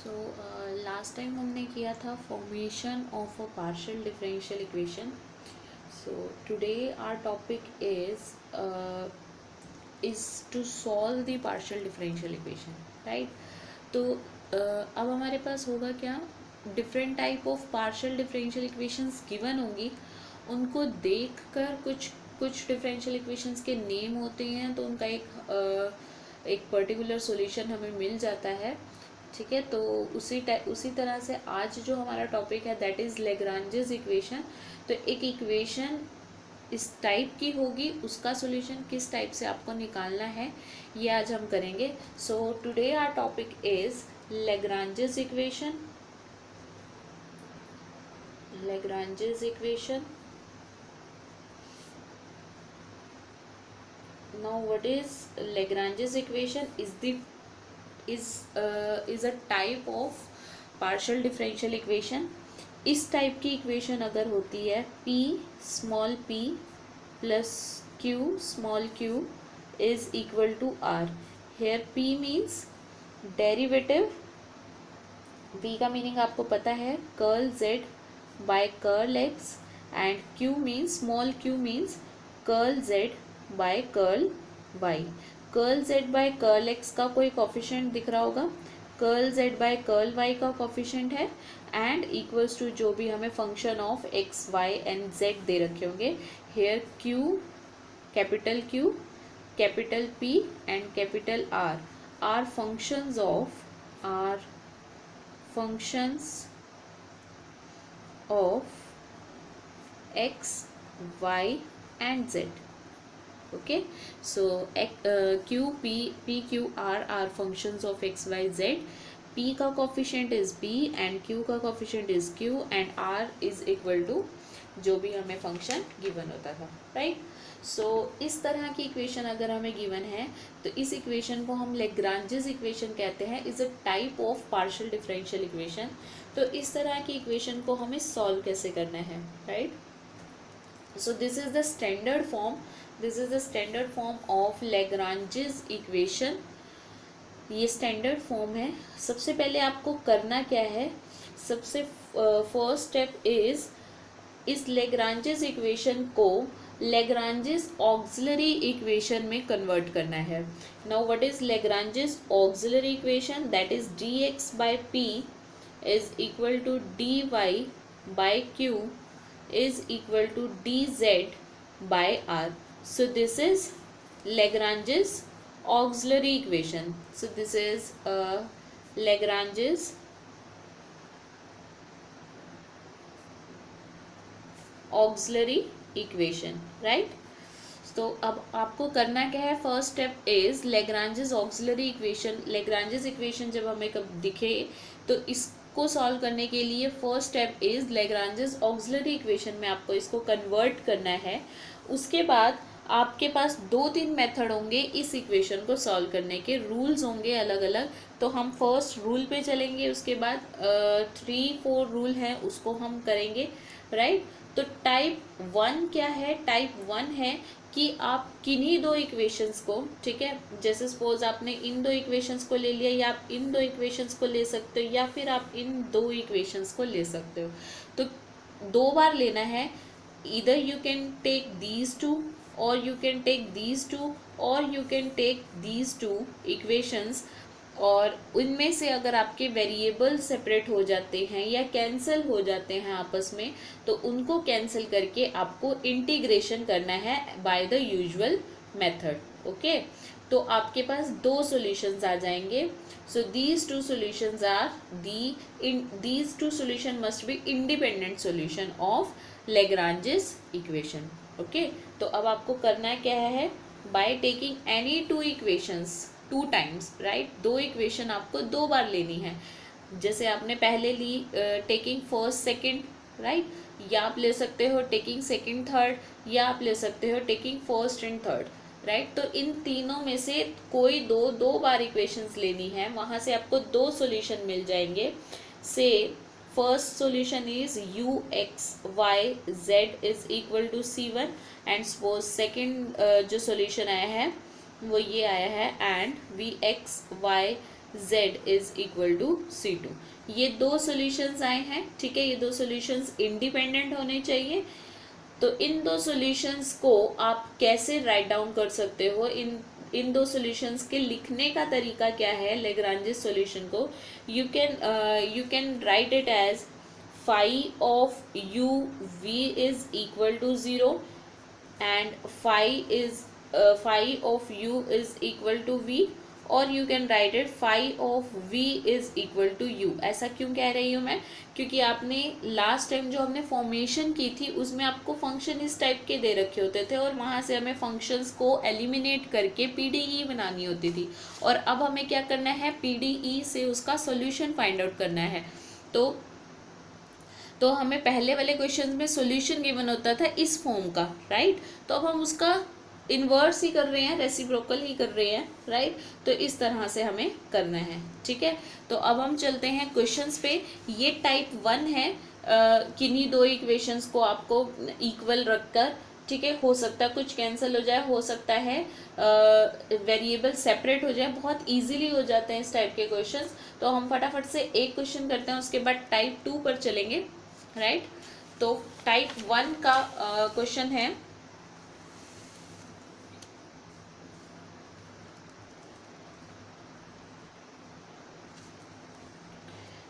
So last time हमने किया था formation of a partial differential equation. So today our topic is to solve the partial differential equation, right. तो अब हमारे पास होगा क्या, different type of partial differential equations given होंगी. उनको देखकर कुछ कुछ डिफरेंशियल इक्वेशंस के नेम होते हैं, तो उनका एक पर्टिकुलर सॉल्यूशन हमें मिल जाता है. ठीक है, तो उसी तरह से आज जो हमारा टॉपिक है दैट इज़ लेग्रांजेस इक्वेशन. तो एक इक्वेशन इस टाइप की होगी, उसका सॉल्यूशन किस टाइप से आपको निकालना है ये आज हम करेंगे. So today our topic is Lagrange's equation. Lagrange's equation. Now what is Lagrange's equation is a type of partial differential equation. इस टाइप की इक्वेशन अगर होती है p small p plus q small q is equal to r. Here p means derivative, p का meaning आपको पता है curl z by curl x, and q means small q means curl z by curl y. Curl z by curl x का कोई coefficient दिख रहा होगा, curl z by curl y का कॉफिशेंट है, एंड इक्वल्स टू जो भी हमें function of x y and z दे रखे होंगे. Here q, capital p and capital r are functions of x y and z. Okay, so q p q r are functions of x y z. p का coefficient is p and q का coefficient is q and r is equal to जो भी हमें function given होता था, right. सो इस तरह की इक्वेशन अगर हमें गिवन है तो इस इक्वेशन को हम लेग्रांजेस इक्वेशन कहते हैं. Is a type of partial differential equation. तो इस तरह की इक्वेशन को हमें सॉल्व कैसे करना है, right. So this is the standard form of Lagrange's equation. ये स्टैंडर्ड फॉर्म है. सबसे पहले आपको करना क्या है, सबसे फर्स्ट स्टेप इस लेग्रांजेस इक्वेशन को लेग्रांजेस ऑक्सिलरी इक्वेशन में कन्वर्ट करना है. Now what is Lagrange's auxiliary equation? That is dx by p is equal to dy by q is equal to dz by r. So this is Lagrange's auxiliary equation. So this is Lagrange's auxiliary equation, right. तो अब आपको करना क्या है, first step is Lagrange's auxiliary equation. Lagrange's equation जब हमें कब दिखे तो इसको सॉल्व करने के लिए first step is Lagrange's auxiliary equation में आपको इसको कन्वर्ट करना है. उसके बाद आपके पास 2-3 मेथड होंगे इस इक्वेशन को सॉल्व करने के, रूल्स होंगे अलग अलग. तो हम फर्स्ट रूल पे चलेंगे, उसके बाद 3-4 रूल हैं उसको हम करेंगे, राइट. तो टाइप 1 क्या है? टाइप 1 है कि आप किन्हीं दो इक्वेशंस को, ठीक है, जैसे सपोज आपने इन दो इक्वेशंस को ले लिया, या आप इन दो इक्वेशंस को ले सकते हो, या फिर आप इन दो इक्वेशंस को ले सकते हो. तो 2 बार लेना है. Either you can take these two और you can take these two और you can take these two equations, और उनमें से अगर आपके वेरिएबल सेपरेट हो जाते हैं या कैंसिल हो जाते हैं आपस में, तो उनको कैंसिल करके आपको इंटीग्रेशन करना है by the usual method. Okay, तो आपके पास 2 सॉल्यूशंस आ जाएंगे. So these two solution must be independent solution of Lagrange's equation. Okay, तो अब आपको करना क्या है, by taking any 2 equations 2 times, right. 2 equation आपको 2 बार लेनी है. जैसे आपने पहले ली टेकिंग फर्स्ट सेकंड, राइट, या आप ले सकते हो टेकिंग सेकंड थर्ड, या आप ले सकते हो taking first and third, right. तो इन तीनों में से कोई दो बार इक्वेशंस लेनी है, वहाँ से आपको 2 सॉल्यूशन मिल जाएंगे. Say first solution is u(x,y,z) is equal to c1, and suppose second जो सॉल्यूशन आया है वो ये आया है, and v x y z is equal to C2। ये दो सॉल्यूशंस आए हैं, ठीक है, ये दो सॉल्यूशंस इंडिपेंडेंट होने चाहिए। तो इन दो सॉल्यूशंस को आप कैसे राइट डाउन कर सकते हो, इन दो सॉल्यूशंस के लिखने का तरीका क्या है लेग्रांजेस सॉल्यूशन को, you can write it as phi of u v is equal to 0 and phi of u is equal to v, और you can write it phi of v is equal to u। ऐसा क्यों कह रही हूँ मैं, क्योंकि आपने last time जो हमने फॉर्मेशन की थी उसमें आपको फंक्शन इस टाइप के दे रखे होते थे और वहाँ से हमें फंक्शंस को एलिमिनेट करके पीडीई बनानी होती थी, और अब हमें क्या करना है, पीडीई से उसका सॉल्यूशन फाइंड आउट करना है। तो हमें पहले वाले क्वेश्चन में सॉल्यूशन गिवन होता था इस फॉर्म का, राइट, तो अब हम उसका इन्वर्स ही कर रहे हैं, रेसिप्रोकल ही कर रहे हैं, राइट, तो इस तरह से हमें करना है, ठीक है। तो अब हम चलते हैं क्वेश्चंस पे। ये टाइप 1 है, किन्हीं दो इक्वेशंस को आपको इक्वल रखकर, ठीक है, हो सकता है कुछ कैंसिल हो जाए, हो सकता है वेरिएबल सेपरेट हो जाए, बहुत इजीली हो जाते हैं इस टाइप के क्वेश्चंस। तो हम फटाफट से एक क्वेश्चन करते हैं, उसके बाद टाइप 2 पर चलेंगे, राइट। तो टाइप 1 का क्वेश्चन है,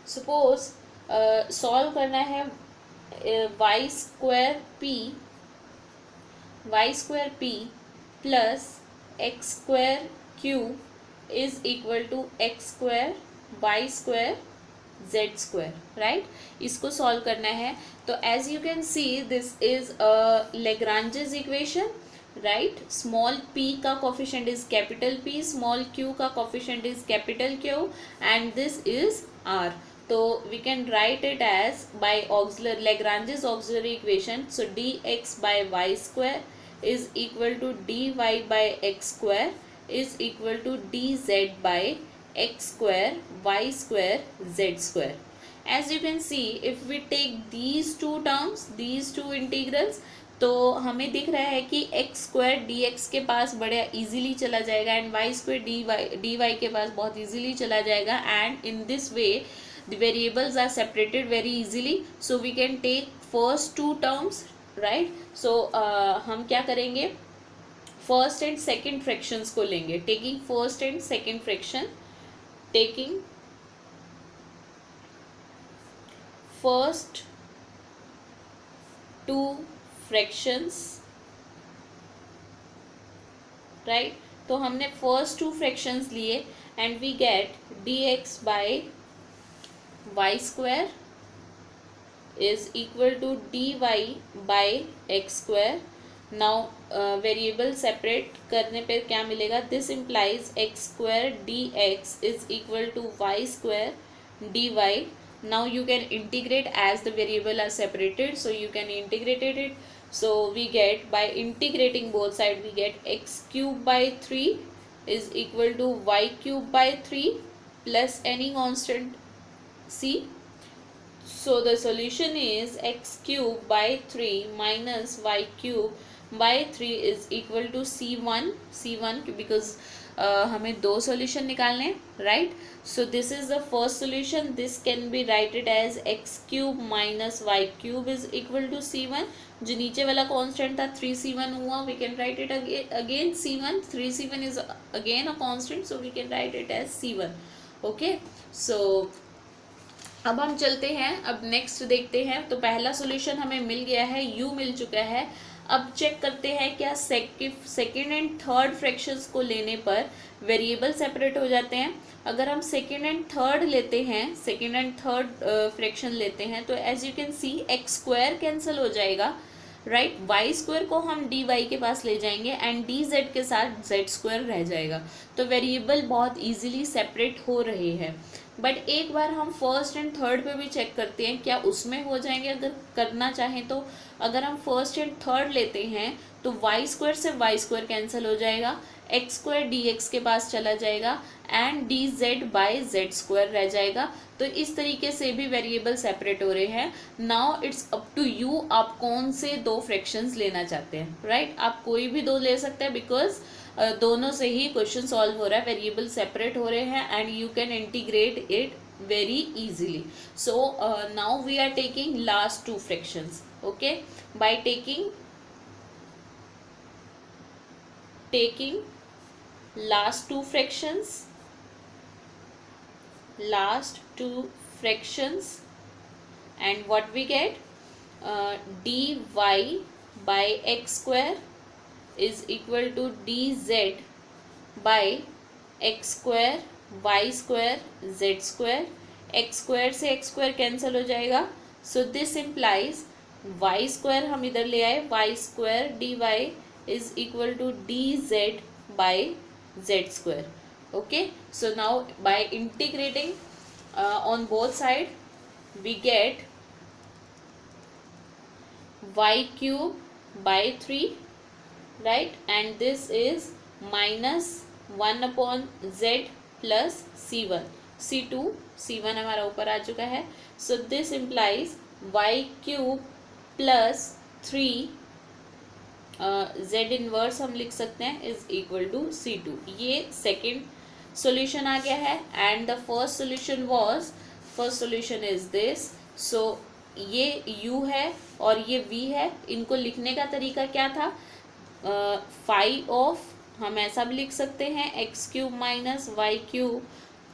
सपोज सॉल्व करना है y square p plus x square q is equal to x square Y square Z square, right, इसको सॉल्व करना है। तो as you can see this is Lagrange's equation, right, small p का coefficient is capital P, small q का coefficient is capital Q, and this is r। तो we can write it as by auxiliary Lagrange's auxiliary equation, so dx by y square is equal to dy by x square is equal to dz by x square y square z square. As you can see, if we take these two terms, these two integrals, तो हमें दिख रहा है कि x square D x के पास बड़ा easily चला जाएगा and y square d y के पास बहुत इजीली चला जाएगा, and in this way the variables are separated very easily, so we can take first two terms, right। so हम क्या करेंगे, फर्स्ट एंड सेकंड फ्रैक्शंस को लेंगे, taking first and second fraction, taking first two fractions, right. तो हमने first two fractions लिए and we get dx by y square is equal to dy by x square। now variable separate करने पे क्या मिलेगा, this implies x square dx is equal to y square dy। now you can integrate as the variable are separated, so you can integrate it, so we get by integrating both side we get x cube by 3 is equal to y cube by 3 plus any constant c। so the solution is x cube by 3 minus y cube by 3 is equal to c1 because हमें दो solution निकालने हैं, right. So this is the first solution, this can be writed as x cube minus y cube is equal to c1। जो नीचे वाला constant था 3c1 हुआ, we can write it again c1, 3c1 is again a constant, so we can write it as c1। Okay, so अब हम चलते हैं, अब नेक्स्ट देखते हैं। तो पहला सॉल्यूशन हमें मिल गया है, u मिल चुका है। अब चेक करते हैं क्या सेकेंड एंड थर्ड फ्रैक्शंस को लेने पर वेरिएबल सेपरेट हो जाते हैं। अगर हम सेकेंड एंड थर्ड लेते हैं, सेकेंड एंड थर्ड फ्रैक्शन लेते हैं, तो as you can see x square cancel हो जाएगा, राइट, वाई स्क्वायर को हम डी वाई के पास ले जाएंगे एंड डी जेड के साथ जेड स्क्वायर रह जाएगा। तो वेरिएबल बहुत इजीली सेपरेट हो रहे हैं। बट एक बार हम फर्स्ट एंड थर्ड पे भी चेक करते हैं क्या उसमें हो जाएंगे, अगर करना चाहें तो। अगर हम फर्स्ट एंड थर्ड लेते हैं तो वाई स्क्वायर से वाई स्क्वायर कैंसिल हो जाएगा, एक्स स्क्वायर डी एक्स के पास चला जाएगा and D Z by Z square रह जाएगा। तो इस तरीके से भी वेरिएबल सेपरेट हो रहे हैं। Now it's up to you, आप कौन से दो फ्रैक्शंस लेना चाहते हैं, राइट। आप कोई भी दो ले सकते हैं बिकॉज दोनों से ही क्वेश्चन सॉल्व हो रहा है, वेरिएबल सेपरेट हो रहे हैं and you can integrate it very easily. So now we are taking last two fractions. Okay, by taking last two fractions, and what we get, dy by x square is equal to dz by x square y square z square. x square से x square cancel हो जाएगा, so this implies y square हम इधर ले आए, y square dy is equal to dz by z square. Okay, so now by integrating on both side we get y cube by 3, right, and this is minus 1 upon z plus c1 c1 हमारा ऊपर आ चुका है. So this implies y cube plus 3 z inverse हम लिख सकते हैं is equal to c2. ये second solution आ गया है and the first solution is this. So ये u है और ये v है, इनको लिखने का तरीका क्या था, फाई ऑफ हम ऐसा भी लिख सकते हैं x cube minus y cube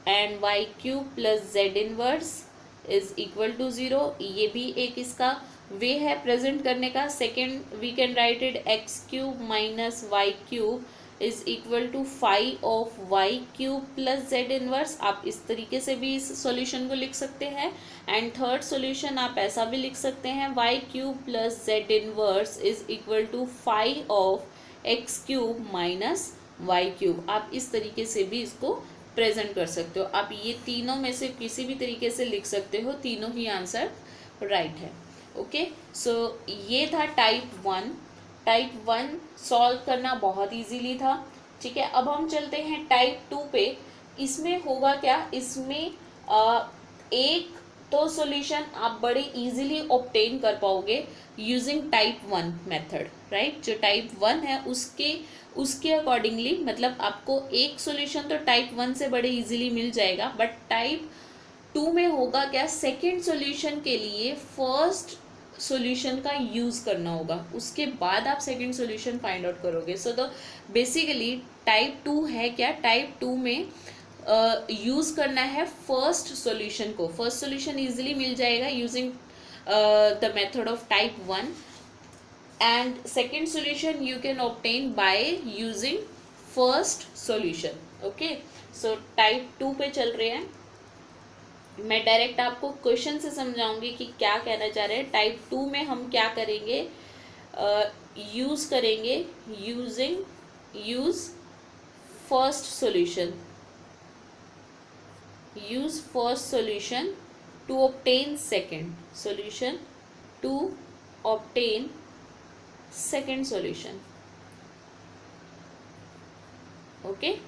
and y cube plus z inverse is equal to 0. ये भी एक इसका वे है प्रेजेंट करने का. Second we can write it x cube minus y cube is equal to phi of y cube plus z inverse. आप इस तरीके से भी इस सॉल्यूशन को लिख सकते हैं. एंड थर्ड सॉल्यूशन आप ऐसा भी लिख सकते हैं y cube plus z inverse is equal to phi of x cube minus y cube. आप इस तरीके से भी इसको प्रेजेंट कर सकते हो. आप ये तीनों में से किसी भी तरीके से लिख सकते हो, तीनों ही आंसर राइट है. ओके, सो ये था टाइप 1 सॉल्व करना बहुत इजीली था. ठीक है, अब हम चलते हैं टाइप 2 पे. इसमें होगा क्या, इसमें एक तो सॉल्यूशन आप बड़े इजीली ऑब्टेन कर पाओगे यूजिंग टाइप 1 मेथड, राइट. जो टाइप 1 है उसके अकॉर्डिंगली, मतलब आपको एक सॉल्यूशन तो टाइप 1 से बड़े इजीली मिल जाएगा, बट टाइप 2 में होगा क्या, सेकेंड सॉल्यूशन के लिए फर्स्ट सॉल्यूशन का यूज़ करना होगा, उसके बाद आप सेकेंड सॉल्यूशन फाइंड आउट करोगे. सो तो बेसिकली टाइप 2 है क्या, टाइप 2 में यूज़ करना है फर्स्ट सॉल्यूशन को. फर्स्ट सॉल्यूशन इजीली मिल जाएगा using the method of type 1 and second solution you can obtain by using first solution. Okay, so type 2 पे चल रहे हैं. मैं डायरेक्ट आपको क्वेश्चन से समझाऊंगी कि क्या कहना चाह रहे हैं. टाइप 2 में हम क्या करेंगे, यूज़ करेंगे use first solution to obtain second solution okay.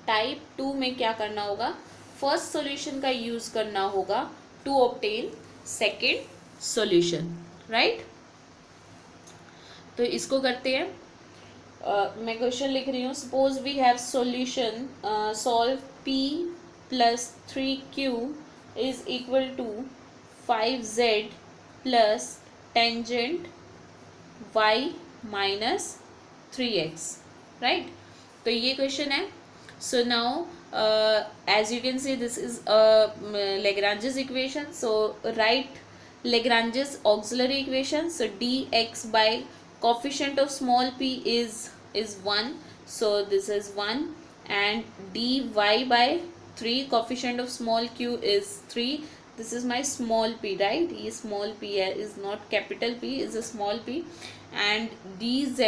Type 2 में क्या करना होगा, फर्स्ट सॉल्यूशन का यूज करना होगा to obtain second solution, right. तो इसको करते हैं. मैं क्वेश्चन लिख रही हूँ. Suppose we have solution solve p plus 3q is equal to 5z plus tangent y minus 3x, right. तो ये क्वेश्चन है. So now as you can see this is Lagrange's equation. So write Lagrange's auxiliary equation. So dx by coefficient of small p is 1. So this is 1 and dy by 3 coefficient of small q is 3. This is my small p, right. ये small p है, is not capital P, is a small p. And dz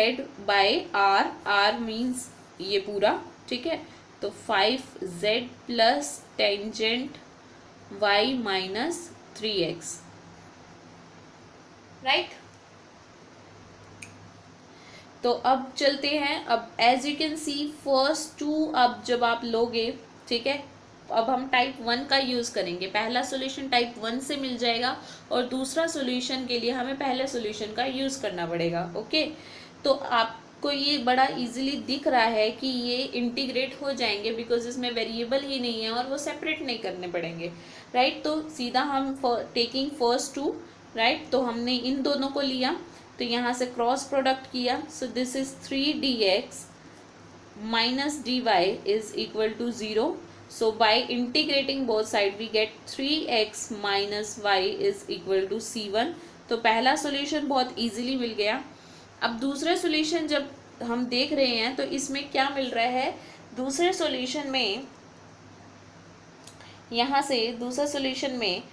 by r means ये पूरा, ठीक है. तो 5z plus tangent y minus 3x, right. तो अब चलते हैं. अब as you can see first two अब जब आप लोगे, ठीक है, अब हम टाइप 1 का यूज़ करेंगे। पहला सॉल्यूशन टाइप 1 से मिल जाएगा और दूसरा सॉल्यूशन के लिए हमें पहले सॉल्यूशन का यूज़ करना पड़ेगा। ओके, तो आपको ये बड़ा इजीली दिख रहा है कि ये इंटीग्रेट हो जाएंगे बिकॉज इसमें वेरिएबल ही नहीं है और वो सेपरेट नहीं करने पड़ेंगे, राइट। तो सीधा हम टेकिंग फर्स्ट टू, राइट, तो हमने इन दोनों को लिया, तो यहाँ से क्रॉस प्रोडक्ट किया, सो this is 3dx minus dy is equal to 0. So by integrating both side we get 3x minus y is equal to c1. तो पहला सॉल्यूशन बहुत इजीली मिल गया। अब दूसरे सॉल्यूशन जब हम देख रहे हैं तो इसमें क्या मिल रहा है, दूसरे सॉल्यूशन में यहाँ से दूसरे सॉल्यूशन में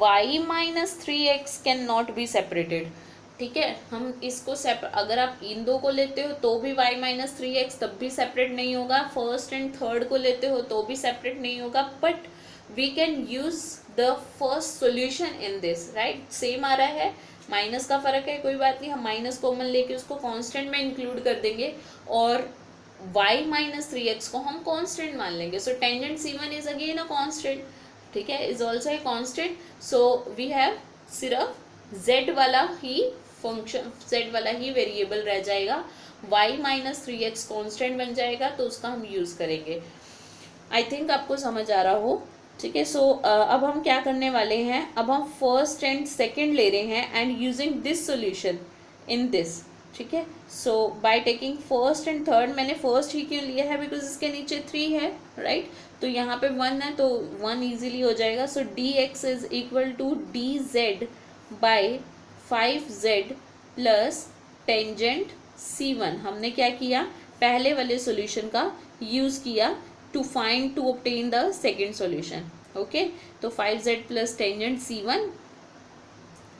y minus 3x can not be separated, ठीक है। हम इसको अगर आप इन दो को लेते हो तो भी y माइनस 3x तब भी सेपरेट नहीं होगा, फर्स्ट एंड थर्ड को लेते हो तो भी सेपरेट नहीं होगा, but we can use the first solution in this, right. Same आ रहा है, माइनस का फर्क है, कोई बात नहीं, हम माइनस कॉमन लेके उसको कांस्टेंट में इंक्लूड कर देंगे और y माइनस 3x को हम कांस्टेंट मान लेंगे। So tangent c1 is again a constant, ठीक है, is also a constant. So we have सिर्फ z वाला ही फंक्शन, z वाला ही वेरिएबल रह जाएगा, y माइनस 3x कॉन्स्टेंट बन जाएगा, तो उसका हम यूज करेंगे। आई थिंक आपको समझ आ रहा हो, ठीक है। सो अब हम क्या करने वाले हैं, अब हम फर्स्ट एंड सेकेंड ले रहे हैं and using this solution in this, ठीक है। So by taking first and third, मैंने फर्स्ट ही क्यों लिया है बिकॉज इसके नीचे 3 है, राइट, तो यहाँ पे 1 है तो 1 ईजिली हो जाएगा। So dx is equal to dz by 5z plus tangent c1। हमने क्या किया, पहले वाले सॉल्यूशन का यूज किया to find to obtain the second solution, okay. तो 5z plus tangent c1,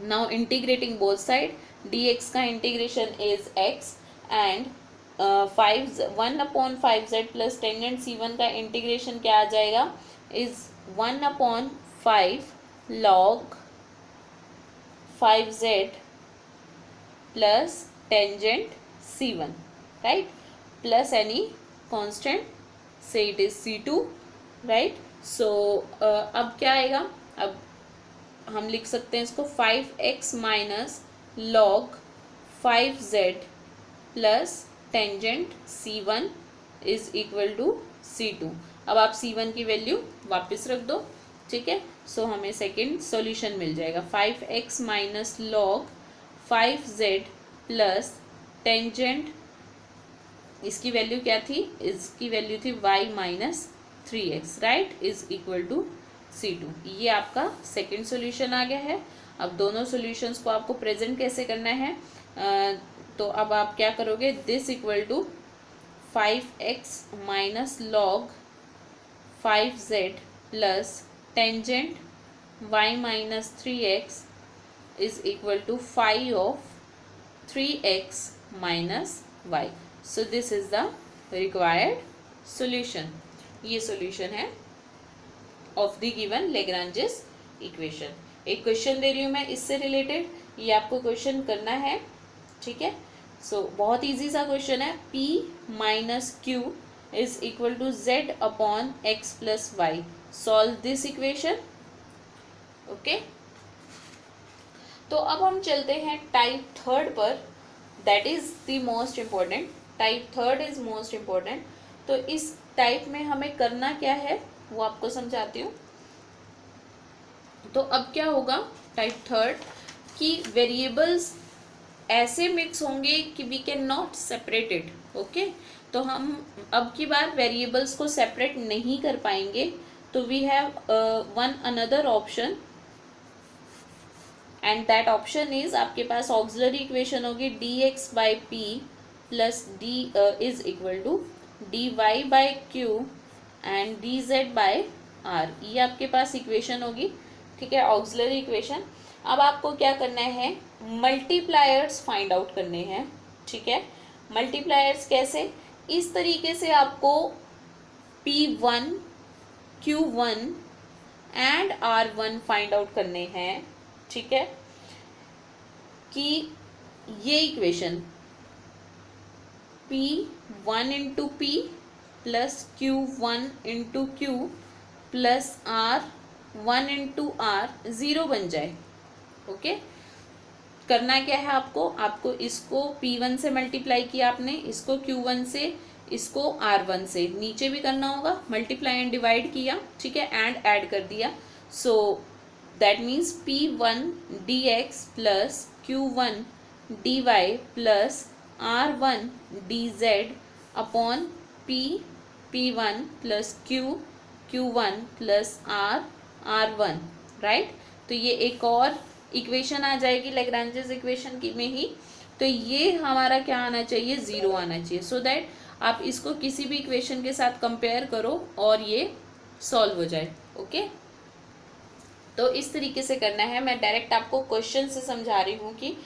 now integrating both side, dx का integration is x and 1/5z plus tangent c1 का इंटीग्रेशन क्या आ जाएगा, is 1/5 log 5z plus tangent c1, right, plus any constant, say it is c2, right. So अब क्या आएगा, अब हम लिख सकते हैं इसको 5x minus log 5z plus tangent c1 is equal to c2। अब आप c1 की वैल्यू वापस रख दो, ठीक है। सो हमें सेकेंड सॉल्यूशन मिल जाएगा, 5x minus log 5z plus tangent, इसकी वैल्यू क्या थी, इसकी वैल्यू थी y minus 3x, right, is equal to c2। ये आपका सेकेंड सॉल्यूशन आ गया है। अब दोनों सॉल्यूशंस को आपको प्रेजेंट कैसे करना है, तो अब आप क्या करोगे, this equal to 5x minus log 5z plus tangent y minus 3x is equal to 5 of 3x minus y। So this is the required solution. ये सॉल्यूशन है of the given Lagrange's equation. एक question दे रही हूँ मैं इससे related, ये आपको क्वेश्चन करना है, ठीक है। सो बहुत इजी सा क्वेश्चन है, p minus q is equal to z upon x plus y, solve this equation, okay. तो अब हम चलते हैं टाइप थर्ड पर, that is the most important, type third is most important. तो इस टाइप में हमें करना क्या है वो आपको समझाती हूँ। तो अब क्या होगा टाइप थर्ड, कि वेरिएबल्स ऐसे मिक्स होंगे कि we can not separate it, okay. तो हम अब की बार वेरिएबल्स को सेपरेट नहीं कर पाएंगे, तो we have one another option, and that option is, आपके पास ऑक्सिलरी इक्वेशन होगी dx by p plus d is equal to dy by q and dz by r, ये आपके पास इक्वेशन होगी, ठीक है, ऑक्सिलरी इक्वेशन। अब आपको क्या करना है, मल्टीप्लायर्स फाइंड आउट करने हैं, ठीक है। मल्टीप्लायर्स कैसे, इस तरीके से आपको p1 q1 and r1 find out करने हैं, ठीक है, कि ये equation p1 into P plus q1 into Q plus R1 × R 0 बन जाए। ओके, करना क्या है आपको, आपको इसको P1 से मल्टीप्लाई किया आपने, इसको Q1 से, इसको R1 से, नीचे भी करना होगा, मल्टीप्लाई एंड डिवाइड किया, ठीक है, एंड ऐड कर दिया। So that means P1 dx plus Q1 dy plus R1 dz upon P1 plus Q1 plus R1, right. तो ये एक और इक्वेशन आ जाएगी लैग्रेंजेस इक्वेशन की में ही। तो ये हमारा क्या आना चाहिए, 0 आना चाहिए, सो दैट आप इसको किसी भी इक्वेशन के साथ कंपेयर करो और ये सॉल्व हो जाए। ओके, तो इस तरीके से करना है। मैं डायरेक्ट आपको क्वेश्चन से समझा रही हूँ कि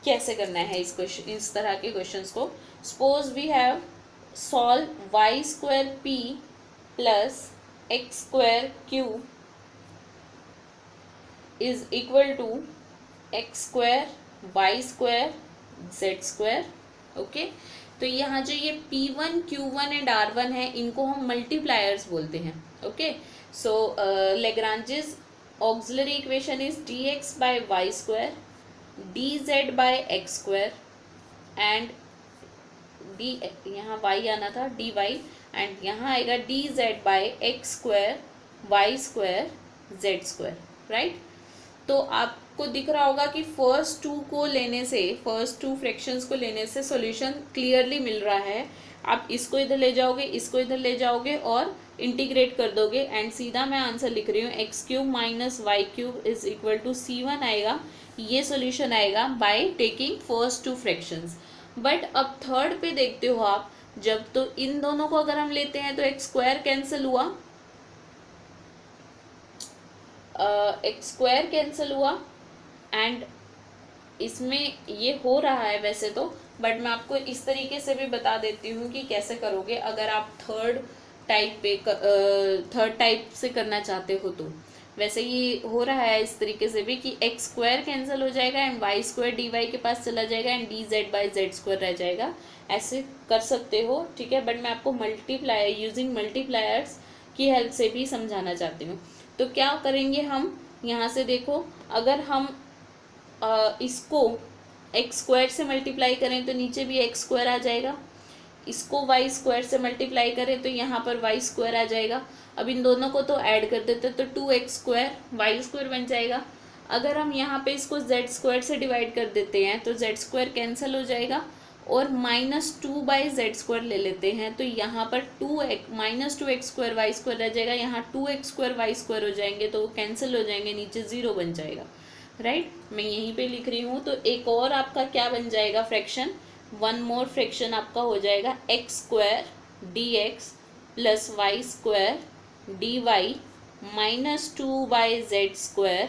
कैसे करना है इस क्वेश्चन, इस तरह के क्वेश्चंस को। Suppose we have solve y² p plus x² q is equal to x² y² z²। Okay, तो यहाँ जो ये P1 Q1 एंड R1 है, इनको हम मल्टीप्लायर्स बोलते हैं। Okay, so Lagrange's auxiliary equation is dx by y² dz by x² and D, यहाँ y आना था, dy, एंड यहाँ आएगा dz by x² y² z², right. तो आपको दिख रहा होगा कि फर्स्ट टू को लेने से, फर्स्ट टू फ्रैक्शंस को लेने से सॉल्यूशन क्लियरली मिल रहा है। आप इसको इधर ले जाओगे, इसको इधर ले जाओगे और इंटीग्रेट कर दोगे एंड सीधा मैं आंसर लिख रही हूँ x³ minus y³ is equal to C1 आएगा। ये सॉल्यूशन आएगा bye taking first two fractions. But अब थर्ड पे देखते हो आप, जब तो इन दोनों को अगर हम लेते हैं तो x² कैंसिल हुआ, x² कैंसिल हुआ एंड इसमें ये हो रहा है वैसे तो, बट मैं आपको इस तरीके से भी बता देती हूँ कि कैसे करोगे अगर आप थर्ड टाइप से करना चाहते हो। तो वैसे ये हो रहा है इस तरीके से भी कि x² कैंसिल हो जाएगा एंड y² dy के पास चला जाएगा एंड dz by z² रह जाएगा। ऐसे कर सकते हो, ठीक है, बट मैं आपको मल्टीप्लाई यूजिंग मल्टीप्लायर्स की हेल्प से भी समझाना चाहती हूँ। तो क्या करेंगे हम, यहाँ से देखो, अगर हम इसको x² से मल्टीप्लाई करें तो नीचे भी x² आ जाएगा, इसको y² से मल्टीप्लाई करें तो यहाँ पर y² आ जाएगा। अब इन दोनों को तो ऐड कर देते तो 2x² y² बन जाएगा। अगर हम यहाँ पे इसको z² से डिवाइड कर देते हैं तो z² कैंसिल हो जाएगा और -2 बाई z² ले लेते हैं तो यहाँ पर -2x² y² रह जाएगा, यहाँ 2x² y² हो जाएंगे तो कैंसिल हो जाएंगे, नीचे 0 बन जाएगा, राइट। मैं यहीं पे लिख रही हूँ। तो एक और आपका क्या बन जाएगा फ्रैक्शन, वन मोर फ्रैक्शन आपका हो जाएगा x² dx plus y² dy -2 by z²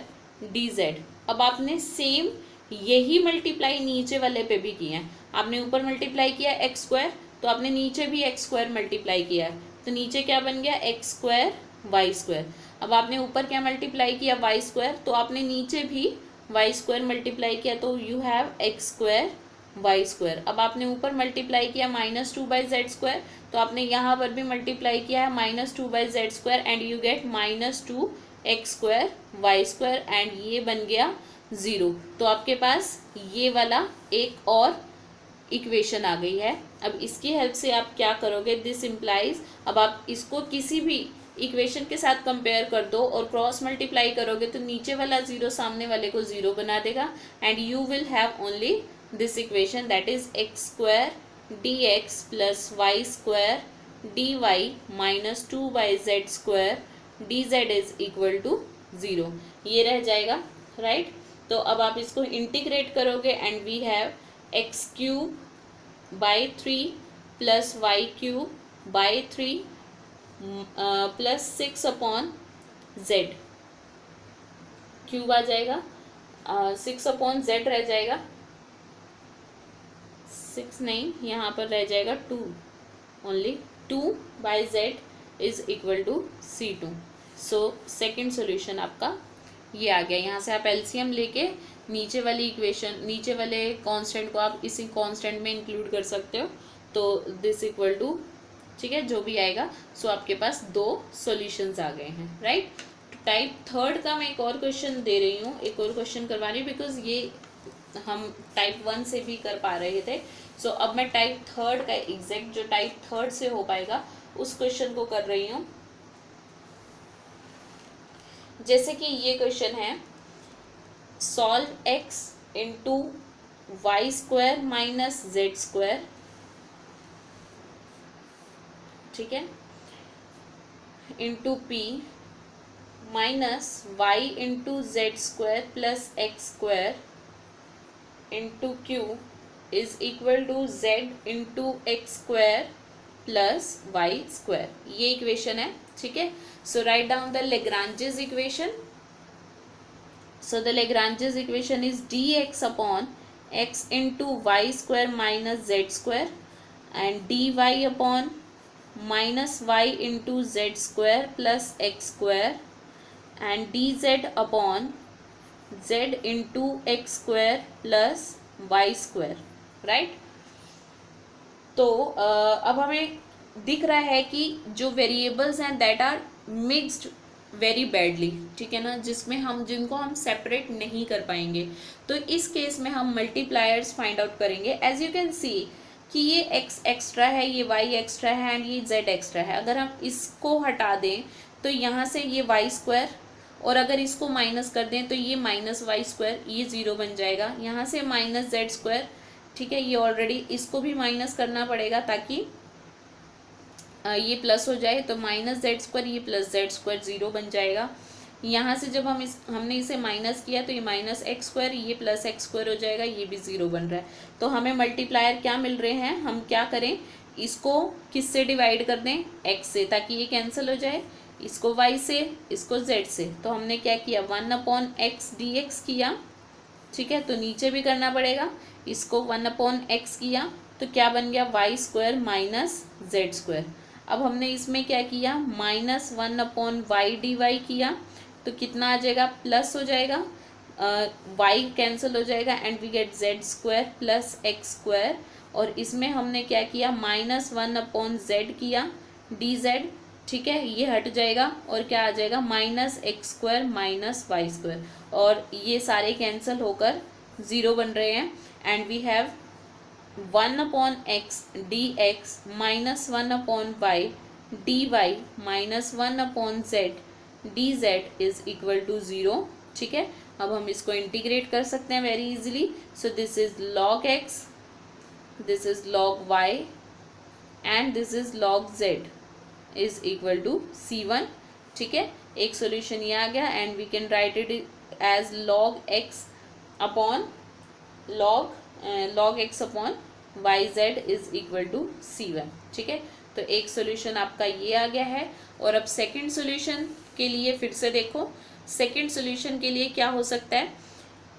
dz। अब आपने सेम यही मल्टीप्लाई नीचे वाले पे भी किया है। आपने ऊपर मल्टीप्लाई किया x² तो आपने नीचे भी x² मल्टीप्लाई किया है, तो नीचे क्या बन गया x² y²। अब आपने ऊपर क्या मल्टीप्लाई किया y² तो आपने नीचे भी y² मल्टीप्लाई किया, तो यू हैव x² y²। अब आपने ऊपर मल्टीप्लाई किया -2 बाई z² तो आपने यहाँ पर भी मल्टीप्लाई किया है -2 by z² and you get -2 x² y² and ये बन गया 0। तो आपके पास ये वाला एक और इक्वेशन आ गई है। अब इसकी हेल्प से आप क्या करोगे, दिस इम्प्लाइज, अब आप इसको किसी भी इक्वेशन के साथ कंपेयर कर दो और क्रॉस मल्टीप्लाई करोगे तो नीचे वाला 0 सामने वाले को 0 बना देगा and you will have only this equation, that is x² dx plus y² dy -2 by z² dz is equal to 0। ये रह जाएगा, राइट। तो अब आप इसको इंटीग्रेट करोगे and we have x³ by 3 plus y³ by 3 plus 6 upon z, cube आ जाएगा, 6 अपॉन z रह जाएगा, 6 नहीं, यहाँ पर रह जाएगा 2 only, 2 by z is equal to C2। So second solution आपका ये आ गया। यहाँ से आप एलसीएम लेके नीचे वाली इक्वेशन, नीचे वाले कांस्टेंट को आप इसी कांस्टेंट में इंक्लूड कर सकते हो। तो दिस इक्वल टू ठीक है, जो भी आएगा। सो आपके पास 2 सॉल्यूशंस आ गए हैं, राइट। टाइप थर्ड का मैं एक और क्वेश्चन दे रही हूँ, एक और क्वेश्चन करवा रही हूँ, बिकॉज ये हम टाइप 1 से भी कर पा रहे थे। सो अब मैं टाइप थर्ड का एग्जैक्ट जो टाइप थर्ड से हो पाएगा उस क्वेश्चन को कर रही हूँ। जैसे कि ये क्वेश्चन है, solve x into y square minus z square, ठीक है, into p minus y into z square plus x square into q is equal to z into x square plus y square. ये equation है, ठीक है। So write down the Lagrange's equation. So the Lagrange's equation is dx upon x into y square minus z square and dy upon minus y into z square plus x square and dz upon z into x square plus y square, right? तो अब हमें दिख रहा है कि जो variables हैं that are mixed very badly, ठीक है ना, जिसमें हम जिनको हम सेपरेट नहीं कर पाएंगे। तो इस केस में हम मल्टीप्लायर्स फाइंड आउट करेंगे। एज यू कैन सी कि ये x एक्स्ट्रा है, ये y एक्स्ट्रा है एंड ये z एक्स्ट्रा है। अगर हम इसको हटा दें तो यहाँ से ये y स्क्वायर, और अगर इसको माइनस कर दें तो ये माइनस वाई स्क्वायर, ये 0 बन जाएगा। यहाँ से माइनस जेड स्क्वायर, ठीक है, ये ऑलरेडी इसको भी माइनस करना पड़ेगा ताकि ये प्लस हो जाए, तो माइनस जेड स्क्वायर, ये प्लस जेड स्क्वायर 0 बन जाएगा। यहाँ से जब हमने इसे माइनस किया तो ये माइनस एक्स स्क्वायर, ये प्लस एक्स स्क्वायर हो जाएगा, ये भी 0 बन रहा है। तो हमें मल्टीप्लायर क्या मिल रहे हैं, हम क्या करें, इसको किससे डिवाइड कर दें, एक्स से, ताकि ये कैंसिल हो जाए, इसको वाई से, इसको जेड से। तो हमने क्या किया, 1/x dx किया, ठीक है, तो नीचे भी करना पड़ेगा, इसको 1/x किया तो क्या बन गया, y square minus z square. अब हमने इसमें क्या किया, -1/y dy किया तो कितना आ जाएगा, प्लस हो जाएगा, y कैंसिल हो जाएगा and we get z square plus x square. और इसमें हमने क्या किया, -1/z किया dz, ठीक है, ये हट जाएगा और क्या आ जाएगा, -x square minus y square, और ये सारे कैंसिल होकर 0 बन रहे हैं। And we have 1/x dx minus 1/y dy minus 1/z dz is equal to 0, ठीक है। अब हम इसको इंटीग्रेट कर सकते हैं very easily. So this is log x, this is log y and this is log z is equal to c1, ठीक है। एक सॉल्यूशन ये आ गया and we can write it as log x upon log x upon y z is equal to c1, ठीक है। तो एक सॉल्यूशन आपका ये आ गया है। और अब सेकंड सॉल्यूशन के लिए फिर से देखो, सेकंड सॉल्यूशन के लिए क्या हो सकता है।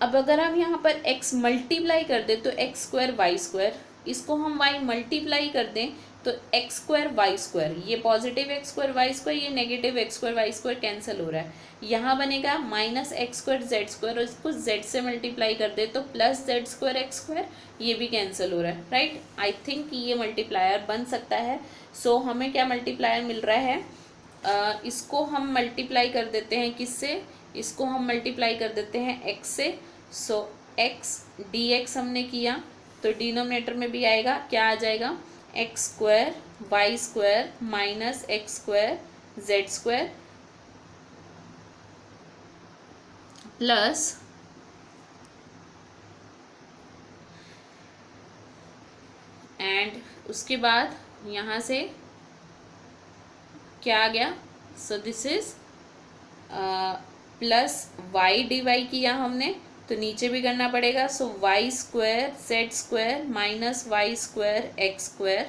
अब अगर हम यहाँ पर x मल्टीप्लाई कर दें तो एक्स स्क्वायर वाई स्क्वायर, इसको हम y मल्टीप्लाई कर दें तो एक्स स्क्वायर वाई स्क्वायर, ये positive X square Y square, ये negative X square Y square cancel हो रहा है। यहाँ बनेगा minus x square Z square, और इसको जेड से मल्टीप्लाई कर दे तो plus Z square x square, ये भी कैंसिल हो रहा है, राइट। आई थिंक ये मल्टीप्लायर बन सकता है। सो हमें क्या मल्टीप्लायर मिल रहा है, इसको हम मल्टीप्लाई कर देते हैं किससे, इसको हम मल्टीप्लाई कर देते हैं एक्स से। सो एक्स डी एक्स हमने किया तो डिनोमिनेटर में भी आएगा, क्या आ जाएगा, x square Y square minus x square Z square plus and उसके बाद यहाँ से क्या आ गया, so this is plus y d y किया हमने तो नीचे भी करना पड़ेगा। So y square Z square minus y square x square,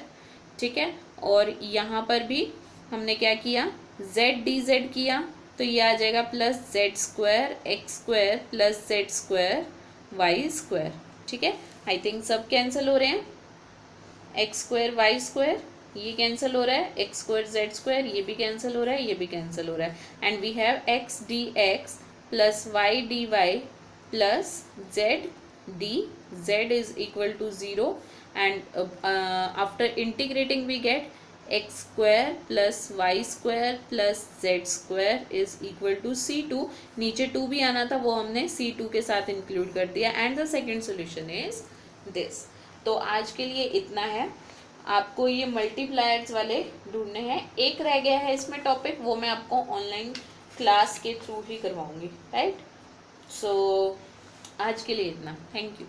ठीक है। और यहाँ पर भी हमने क्या किया, जेड डी जेड किया तो ये आ जाएगा plus Z square x square plus Z square Y square, ठीक है। आई थिंक सब कैंसिल हो रहे हैं, एक्स स्क्वायर वाई स्क्वायर ये कैंसिल हो रहा है, एक्स स्क्वायर जेड स्क्वायर ये भी कैंसिल हो रहा है, ये भी कैंसिल हो रहा है। And we have x d x plus y d y plus z d z is equal to 0 and after integrating we get x square plus y square plus Z square is equal to C2। नीचे 2 भी आना था, वो हमने C2 के साथ include कर दिया। And the second solution is this. तो आज के लिए इतना है। आपको ये मल्टीप्लायर्स वाले ढूंढने हैं। एक रह गया है इसमें टॉपिक, वो मैं आपको ऑनलाइन क्लास के थ्रू ही करवाऊंगी, राइट। सो आज के लिए इतना। Thank you.